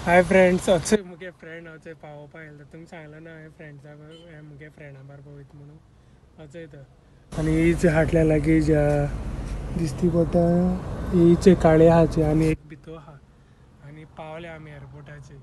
Hi friends, Akshay मुगे friend Akshay पावोवपा येयला तुमकां सांगलें ना हांवें फ्रेंड्सा मुगे फ्रेंडा बारबर वयता म्हणून अचय तर आनी हीच हाटल्या लागीं दिसती पडटा हीच काळे आहाचे आनी एक भितो आहा आनी पावले आमी एअरपोर्टाचेर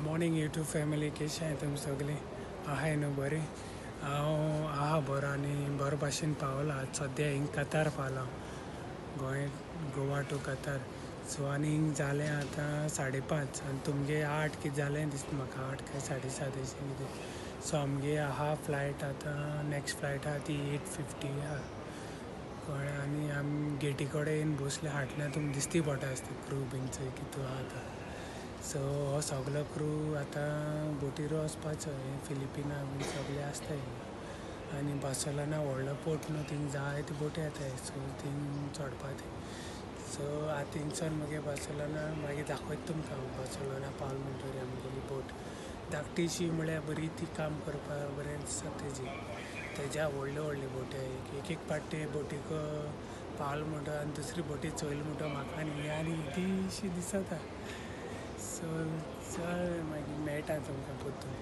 मॉर्निंग यूट्यूब फॅमिली कशी आहे तुमी सगळीं आहाय न्हू बरी हांव आहा बरो आनी बरो भाशेन पावला सद्या हिंग कतार पावला गोंय गोवा टू कतार सो आनी हिंग जालें आतां 5:30 आनी तुमगे 8 कितें जालें दिसता म्हाका 8 काय 7:30 अशें कितें सो आमगे आहा फ्लायट आतां नॅक्स्ट फ्लायट आहा ती 8:50 आहा कळ्ळें आनी आमी गेटी कडेन बसले हाटल्या तुमकां दिसती पडटा आसता क्रू बीन चंय कितू आहा आतां सो हो सगलो क्रू आतां बोटीर वचपाचो हे फिलिपिना बीन सगळे आसताय आनी बार्सेलोना व्हडलो पोर्ट न्हू थिंग जायते बोटी येताय सो थिंग चडपा ते सो आतां थिंगसान मागीर बार्सेलोना मागीर दाखयता तुमकां बार्सेलोना पावल म्हणटरी आमगेली बोट धाकटीशी म्हळ्यार बरी ती काम करपाक बरें दिसता तेज्या व्हडल्यो व्हडल्यो बोटी एक एक पाटी बोटीक पावल म्हणटा आनी दुसरी बोटी चोयली म्हणटा म्हाका आनी आनी इतलीशी दिसता सो चल मागीर मेळटा तुमकां पोत्तून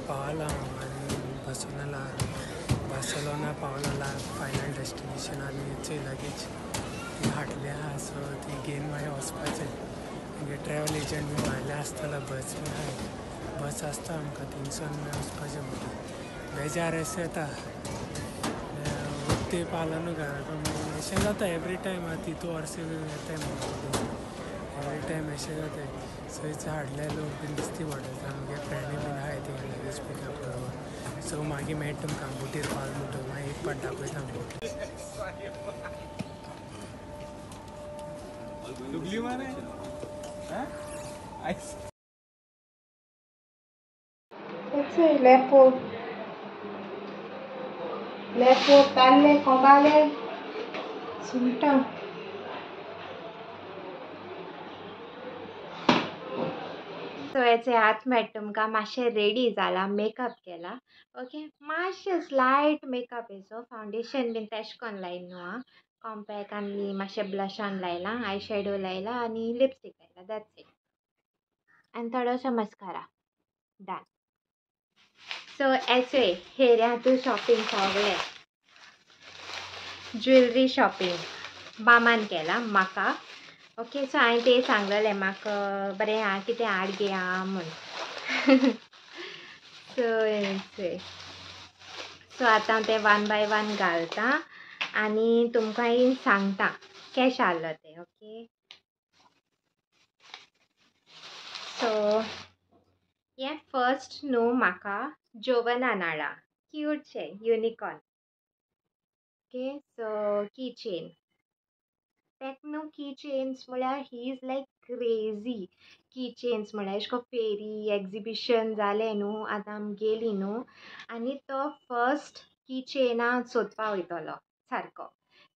पावला आनी बार्सेलोना पावला फायनल डेस्टिनेशन आनी थंय लगेच हाटले आहा सो थंय घेवन मागीर वचपाचें मागीर ट्रॅवल एजंट बी भायले आसतलो बस बी आहाय बस आसता आमकां थिंगसान वचपाचें म्हणटा बेजार अशें येता ते पावला न्हू घरा अशें जाता एवरी टायम तितू वर्सां येताय म्हणटा एवरी टायम अशें जाताय सो हाडले लोक बीन दिसती पडटा आमगे फ्रेंडी बीन आहाय ते लगेच पिकअप करपाक सो मागीर मेळटा तुमकां बोटीर पावल म्हणटा मागीर एक पाट दाखयता बोट दुगली मारे लेपो ताल्ले कोंबाले सुंगटां सो हेचे हात मेळटा तुमकां मातशें रेडी जाला मेकअप केला ओके मातशें स्लायट मेकअप हेचो फावंडेशन बीन तेशें कोन्न लायन न्हू आं कॉम्पॅक्ट आनी मातशें ब्लशान लायलां आय शॅडो लायला आनी लिपस्टीक लायला दॅट्स इट आनी थोडोसो मस्कारा डन सो एसे हेऱ्या तूं शॉपिंग सगळें ज्वेलरी शॉपिंग मामान केला म्हाका ओके सो हांवें तें सांगलेलें म्हाका बरें आं कितें हाड गे आं म्हूण सो आतां तें 1 बाय 1 घालता आनी तुमकां सांगता कॅश आहलो तें ओके सो हें फर्स्ट न्हू म्हाका जोवनान हाडा क्यूटशें युनिकॉर्न ओके सो की चेन टेक्नो की चेन्स म्हळ्यार ही इज लायक क्रेझी की चेन्स म्हळ्यार अशें करून फेरी एक्झिबिशन जालें न्हू आतां आमी गेलीं न्हू आनी तो फर्स्ट की चेना सोदपा वयतलो सारको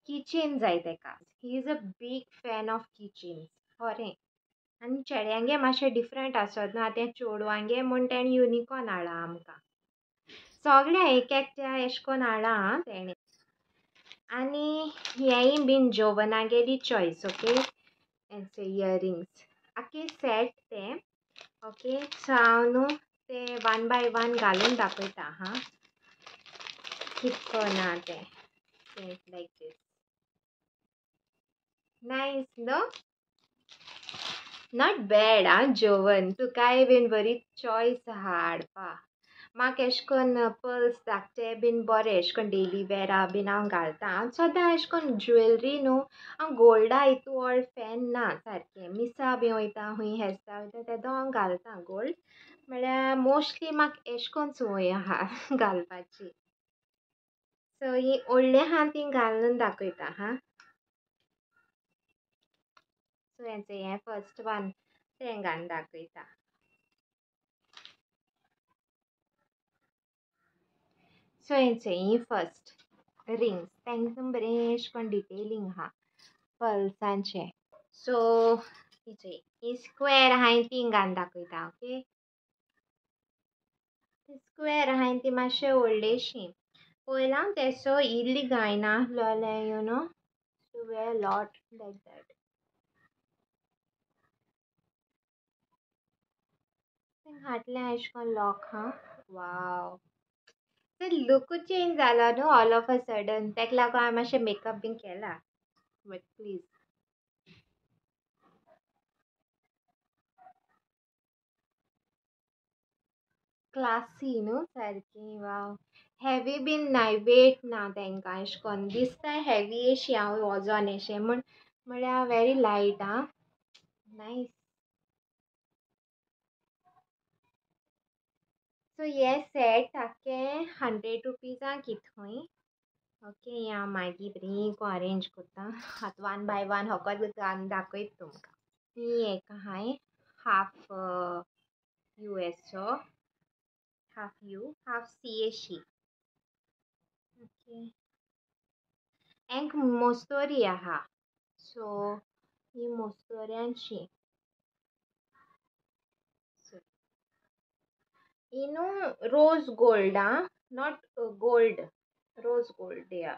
की चेन जाय तेका ही इज अ बीग फॅन ऑफ की चेन्स खरें आनी चेड्यांगे मातशें डिफरंट आसत न्हू आतां चेडवांगे म्हूण तेणें युनिकॉर्न हाडला आमकां सगळ्या एक एकट्या अशें करून हाडला तेणें आनी हेंय बीन जोवनागेली चॉयस ओके हेंचे इयरिंग्स आख्खे सेट ते ओके सो हांव न्हू ते वन बाय वन घालून दाखयता हां कितको ना ते लायक दीस नायस नो नॉट बॅड आं जोवन तुकाय बीन बरी चॉयस आहा हाडपा म्हाका अशें करून पर्ल्स धाकटे बीन बरें अशें करून डेली वेअरा बीन हांव घालता हांव सद्दां अशें करून ज्वेलरी न्हू हांव गोल्डा हितू व्हड फॅन ना सारकें मिसा बी वयता हूंय हेस्ता वयता तेदो हांव घालता गोल्ड म्हळ्यार मोस्टली म्हाका अशें करून संवय आहा घालपाची सो ही व्हडली आहा ती घालून दाखयता हां सो हेंचें हें फर्स्ट वन तें घालून दाखयता सो हेंचें ही फर्स्ट रिंग्स तांकां बरें अशें करून डिटेलिंग आहा पल्सांचें सो हिचें ही स्क्वेर आहाय ती घालून दाखयता ओके स्क्वेर आहाय ती मातशें व्हडलेशीं पयलां हांव तेसो इल्ली घायना आसलोलें you know to wear lot like that हाटलें अशें करून लॉक हां वाव ते लूकूच चेंज जाला न्हू ऑल ऑफ अ सडन तेका लागून हांवें मातशें मेकअप बीन केला बट प्लीज क्लासी न्हू सारकी वाव हेवी बीन नाय वेट ना तांकां अशें करून दिसता हेवी अशी हांव वजन अशें म्हळ्यार वेरी लायट आं नायस सो हे सेट आख्खें 100 रुपीजां कितूय ओके हें हांव मागीर बरीं अरेंज कोत्ता आतां वन बाय वन होकोत घालून दाखयता तुमकां ही एक आहाय हाफ युएसचो हाफ यू हाफ सी एशी ओके हेंक मोस्तोरी आहा सो ही मोस्तोऱ्यांची ही न्हू रोज गोल्ड आं नॉट गोल्ड रोज गोल्ड या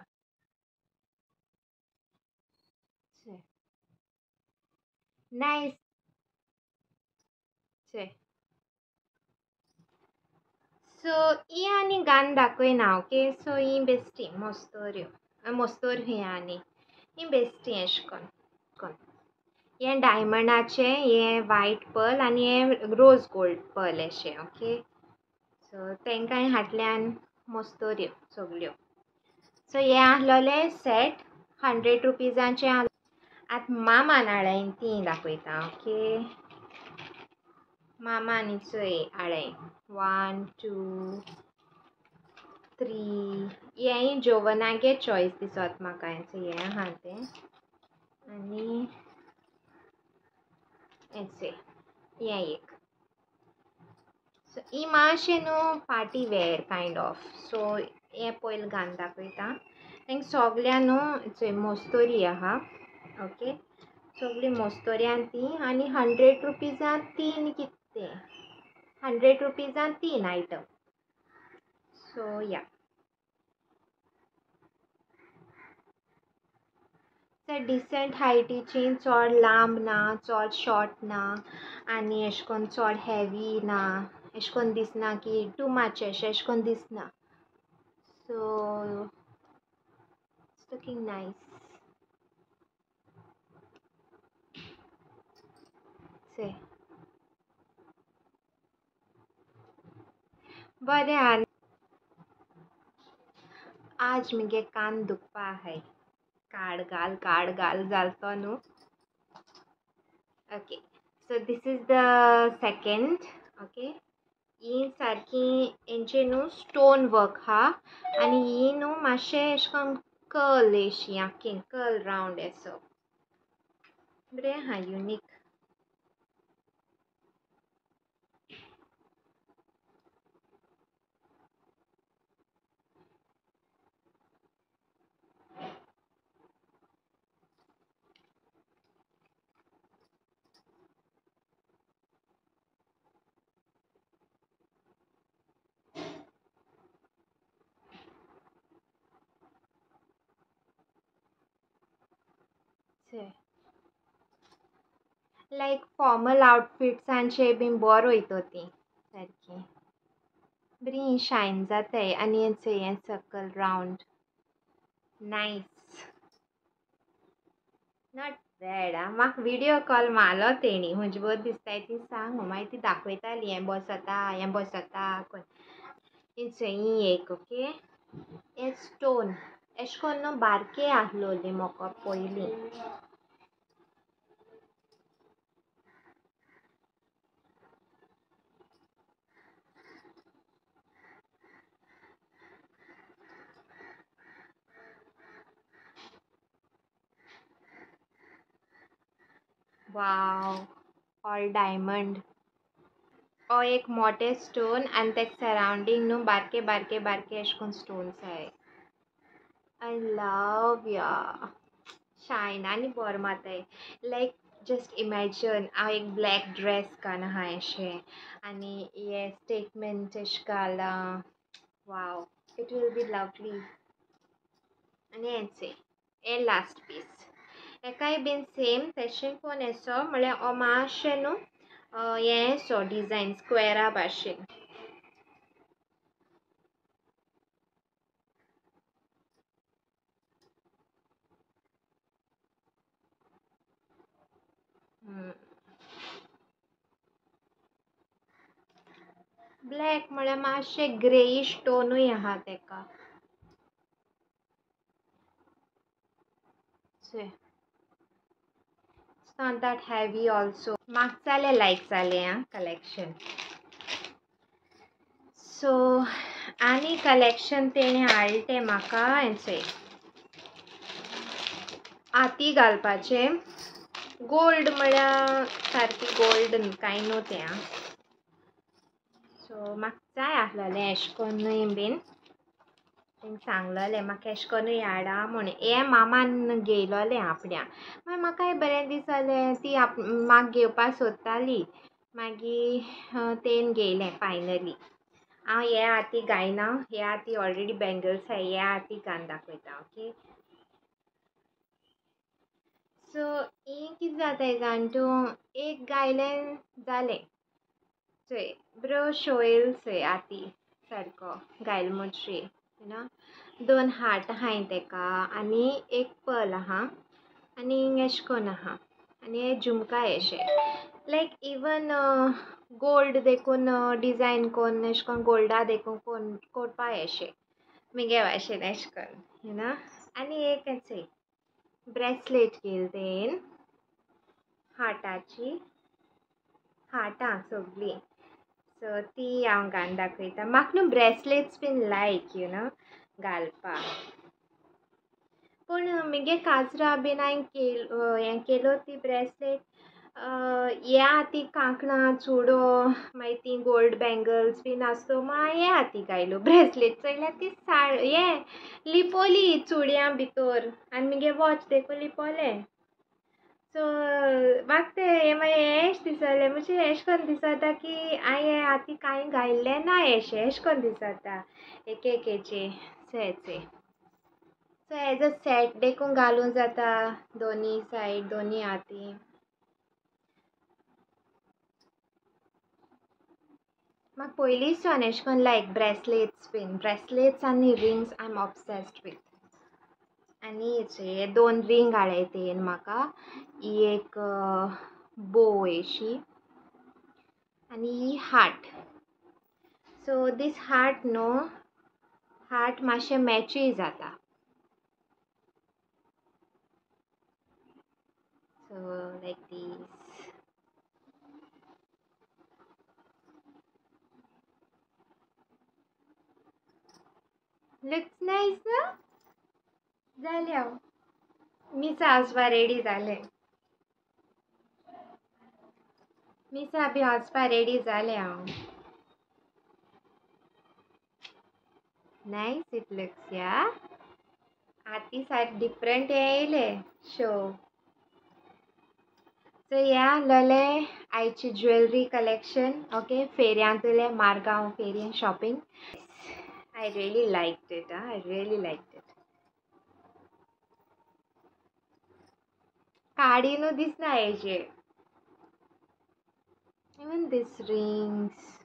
नायस सो ही आनी घालून दाखयना ओके सो ही बेश्टी मोस्तोऱ्यो मोस्तोर ही आनी ही बेश्टी अशें करून हें डायमंडाचें हें वायट पर्ल आनी हें रोज गोल्ड पर्ल अशें ओके सो तांकांय हाटल्यान मोस्तोऱ्यो सगल्यो सो हें आहलोलें सेट 100 रुपीजाचें आतां मामान हाडलें ती दाखयता ओके मामानी चोय हाडलें 1 2 3 हेंय जोवनागे चॉयस दिसत म्हाका हेंचें हें आहा तें आनी हेंचें हें एक सो ही मातशें न्हू पार्टी वेअर कायंड ऑफ सो हें पयलीं घालून दाखयता तांकां सगल्या न्हू चोय मोस्तोरी आहा ओके सगळीं मोस्तोऱ्यान ती आनी 100 रुपीजां तीन कितें 100 रुपीजां तीन आयटम सो या चड डिसंट हायटीची चड लांब ना चड शॉर्ट ना आनी अशें करून चड हेवी ना अशें करून दिसना की टू मच अशें करून दिसना सो इट्स लुकींग नायस से बरें आहा आज मुगे कान दुखपा आहाय काड घाल जालतो न्हू okay so this is the second okay ही सारकी हेंचे न्हू स्टोन वर्क हा आनी ही न्हू मातशें अशें करून कर्ल अशी आख्खी कर्ल रावंड एसो बरें आहा युनीक लायक फॉर्मल आउटफिट्सांचे बीन बरो वयतो ती सारकी बरी शायन जाताय आनी हें circle round nice not bad आं म्हाका विडियो कॉल मारलो तेणी हुंच बरी दिसताय ती सांग मागीर ती दाखयताली हें बसता कोण ही एक ओके हे स्टोन एशे कोन्न न्हू बारके आहलोले मोको पयलीं वाव ऑल डायमंड हो एक मोटे स्टोन आनी तेका सरावंडींग न्हू बारके बारके बारके एशे कोन्न स्टोन्स आहाय आय लव या शायन आनी बरो माताय लायक जस्ट इमॅजिन हांव एक ब्लॅक ड्रेस घालून आहा एशें आनी हे स्टेटमेंट एशें घाला wow it we'll B lovely आनी हें लास्ट पीस हेकाय बीन सेम तेशें कोन्न एसो म्हळ्यार हो मातशें न्हू हें एसो डिजायन स्क्वेरा भाशेन ब्लॅक म्हळ्यार मातशें ग्रेईश टोनूय आहा तेका It's not that heavy also. म्हाका जालें लायक जालें आं कलेक्शन सो आनी कलेक्शन तेणें हाडलें म्हाका हेंचें हाती घालपाचें गोल्ड म्हळ्यार सारकी गोल्ड कांय न्हू तें आं सो म्हाका जाय आहलोलें एशें कोन्नूय बीन तेंक सांगलोलें म्हाका एशें कोन्नूय हाडा म्हूण हें मामान घेयलोलें आपण्या मागीर म्हाकाय बरें दिसलें ती म्हाका घेवपा सोदताली मागीर तेण घेयलें फायनली हांव हे हाती घायना हे हाती ऑलरेडी बँगल्स आहाय हे हाती घालून दाखयता ओके सो ही कितें जाताय जाण तूं एक घायलें जालें चोय बरो शो येयलो चोय हाती सारको घायल मुटरी यू नो 2 हार्ट आहाय तेका आनी एक पर्ल आहा आनी हिंग एशें कोन्न आहा आनी हे झुमकाय एशें लायक इवन गोल्ड देखून डिजायन कोन्न एशें कोन्न गोल्डा देखून कोरपा एशें मुगे भाशेन एशें कोन्न यू नो आनी एक चोय ब्रेसलेट घेयली तेण हार्टाची हार्टां सगळीं सो ती हांव घालून दाखयता म्हाका न्हू bracelets been like you know घालपा पूण मुगे काजरा बीन हांवें हें केलो ती ब्रेसलेट हे हाती कांकणां चुडो मागीर ती गोल्ड बँगल्स बीन आसतो हे हाती घायलो ब्रेसलेट चोयल्यार ती हें लिपोली चुडयां भितर आनी मुगे वॉच देखून लिपोलें सो म्हाका तें मागीर हेंच दिसलें म्हणजे एशें कोन्न दिसता की हांवें हें हाती कांय घायल्लें ना एशें कोन्न दिसता एक एकेचें सो हेचें सो एज अ सेट देखून घालूं जाता दोनी सायड दोनी हाती म्हाका पयलींच्यान एशें कोन्न लायक ब्रेसलेट्स आनी rings I am obsessed with आनी हेचे 2 रिंग हाडले तेण म्हाका ही एक बो एशी आनी ही हार्ट सो दीस हार्ट न्हू हार्ट मातशें मॅचूय जाता सो लायक दीस लुक्स नायस न्हू जालें हांव मिसा वचपा रेडी जालें मिसा बी वचपा रेडी जालें हांव नायस इट लुक्स या हाती सारकें डिफरंट हें येयलें शो सो ह्या आहलोलें आयची ज्वेलरी कलेक्शन ओके फेरयांतलें मारगांव फेरयें shopping I really liked it. I really liked it. काडी न्हू दिसना हेजे. Even these rings.